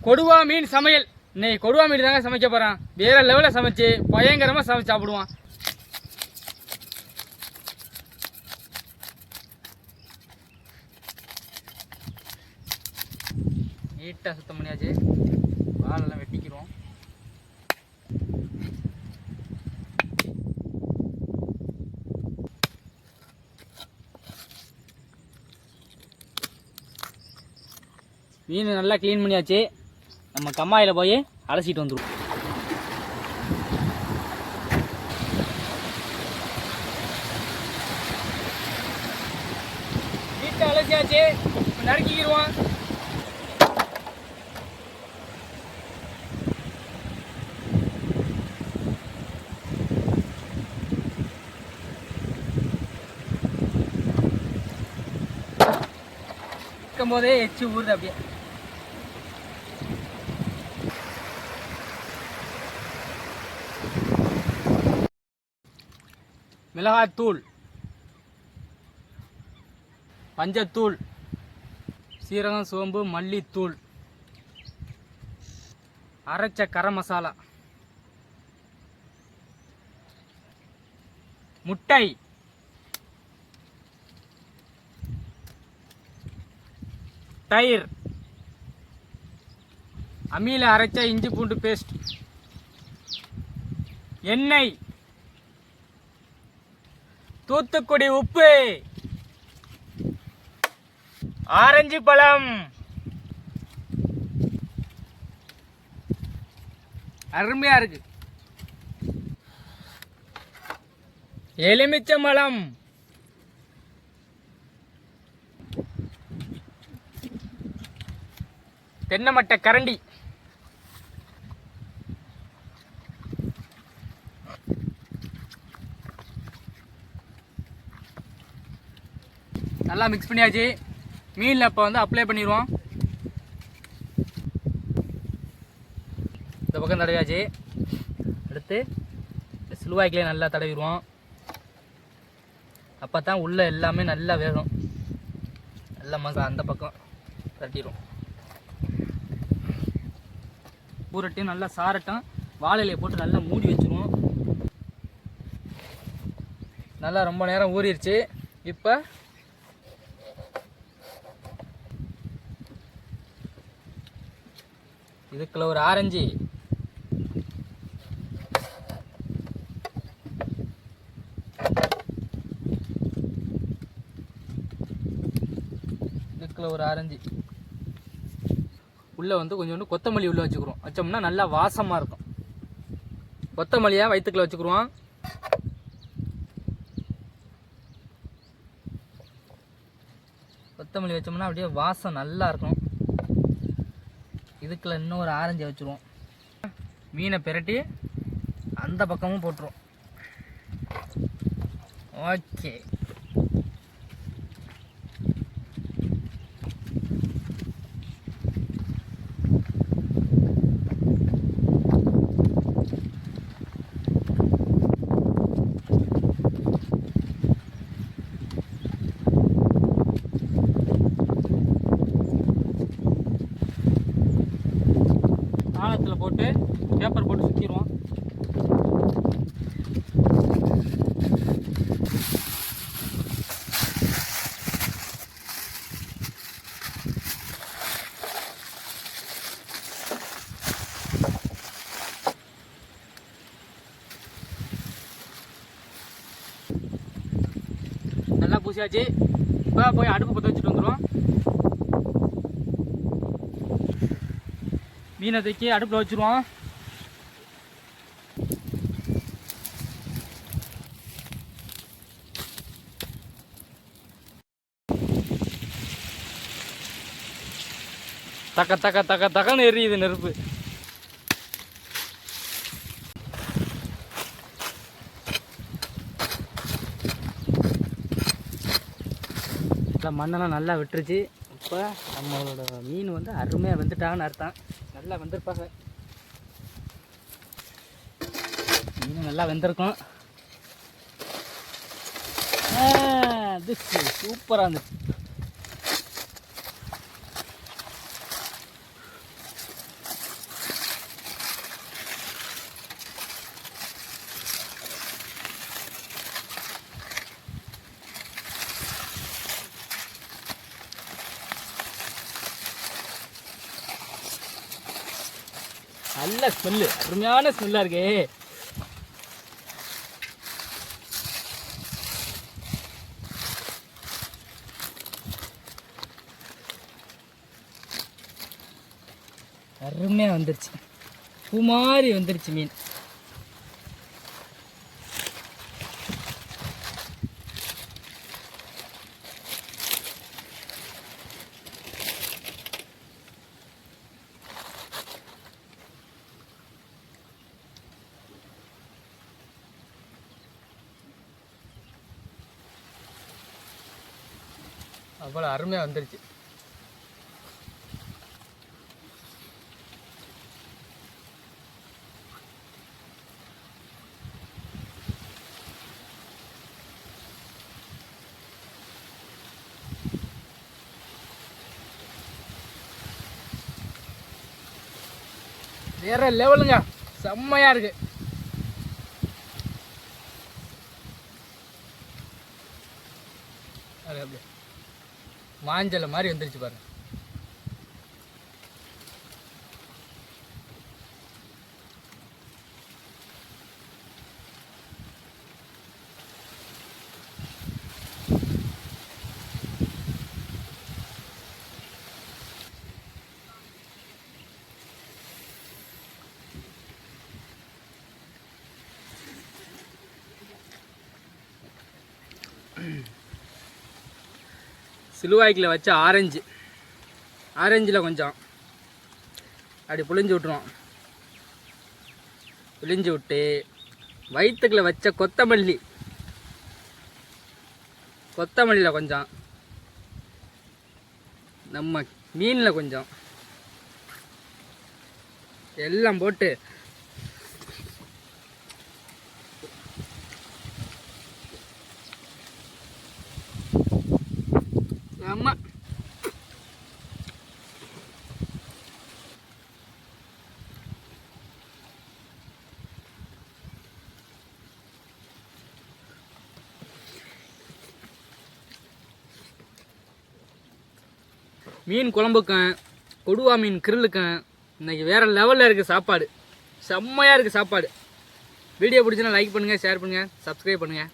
கொடுவா மீன் சமையல். இன்னைக்கு கொடுவா மீன் தாங்க சமைக்க போகிறேன். வேற லெவலில் சமைச்சு பயங்கரமாக சமைச்சு சாப்பிடுவான். நீட்டாக சுத்தம் பண்ணியாச்சு. வாழெல்லாம் வெட்டிக்கிறோம். மீன் நல்லா க்ளீன் பண்ணியாச்சு. நம்ம கம்மாயில் போய் அலசிட்டு வந்துடுவோம். நீட்டாக அலசியாச்சு. நறுக்கிக்கிடுவோம். போதே எச்சு ஊறுது அப்படியே. மிளகாய்த்தூள், பஞ்சத்தூள், சீரகம், சோம்பு, மல்லித்தூள், அரைச்ச கரம் மசாலா, முட்டை, தயிர், அம்மியில் அரைச்ச இஞ்சி பூண்டு பேஸ்ட், எண்ணெய், தூத்துக்குடி உப்பு, ஆரஞ்சு பழம், அருமையா இருக்கு, எலுமிச்சம்பழம், தென்னமட்டை கரண்டி, நல்லா மிக்ஸ் பண்ணியாச்சு. மீனில் இப்போ வந்து அப்ளை பண்ணிடுவோம். இந்த பக்கம் தடவியாச்சு. அடுத்து சிலுவாய்க்கிலே நல்லா தடவிடுவோம். அப்போ தான் உள்ளே எல்லாமே நல்லா வேகும். நல்லா அந்த பக்கம் தட்டிடுவோம். ஊரட்டையும் நல்லா சாரட்டும். வாழையிலையை போட்டு நல்லா மூடி வச்சுருவோம். நல்லா ரொம்ப நேரம் ஊறிடுச்சு. இப்போ இதுக்குள்ள ஒரு ஆரஞ்சு, இதுக்குள்ள ஒரு ஆரஞ்சு, உள்ளே வந்து கொஞ்சோண்டு கொத்தமல்லி உள்ளே வச்சுக்கிறோம். வச்சோம்னா நல்லா வாசமாக இருக்கும். கொத்தமல்லியாக வயிற்றுக்குள்ள வச்சுக்கிடுவோம். கொத்தமல்லி வச்சோம்னா அப்படியே வாசம் நல்லா இருக்கும். இதுக்குள்ள இன்னும் ஒரு ஆரஞ்சை வச்சுருவோம். மீனை பிரட்டி அந்த பக்கமும் போட்டுருவோம். ஓகே, ஆழத்தில் போட்டு பேப்பர் போட்டு சுற்றிடுவோம். நல்லா பூசியாச்சு. இப்போ போய் அடுப்பு பற்ற வச்சுட்டு வந்துடுவோம். மீனை தூக்கி அடுப்பில் வச்சுருவோம். தக்க தக்க தக்க தக்கன்னு எரியுது நெருப்பு. மண்ணெல்லாம் நல்லா விட்டுருச்சு. இப்போ நம்மளோட மீன் வந்து அருமையாக வெந்துட்டாங்கன்னு அர்த்தம். நல்லா வெந்திருப்பாங்க. மீன் நல்லா வெந்திருக்கும். அது சூப்பராக இருந்துச்சு. நல்ல ஸ்மெல்லு, அருமையான ஸ்மெல்லாக இருக்கே. அருமையாக வந்துருச்சு, பூ மாதிரி வந்துருச்சு மீன். அவ்வளோ அருமையாக வந்துருச்சு. வேற லெவலுங்க, செம்மையா இருக்கு. அப்படியே மாஞ்சலை மாதிரி வந்துருச்சு பாருங்க. சிலுவாய்க்கில் வச்ச ஆரஞ்சில் கொஞ்சம் அப்படி புழிஞ்சு விட்ருவோம். புழிஞ்சு விட்டு வயிற்றுக்குள்ள வச்ச கொத்தமல்லியில் கொஞ்சம், நம்ம மீனில் கொஞ்சம் எல்லாம் போட்டு அம்மா மீன் குழம்புக்கும் கொடுவா மீன் கிரில்லுக்கும் இன்னைக்கு வேற லெவலில் இருக்குது சாப்பாடு. செம்மையாக இருக்குது சாப்பாடு. வீடியோ பிடிச்சுன்னா லைக் பண்ணுங்கள், ஷேர் பண்ணுங்கள், சப்ஸ்கிரைப் பண்ணுங்கள்.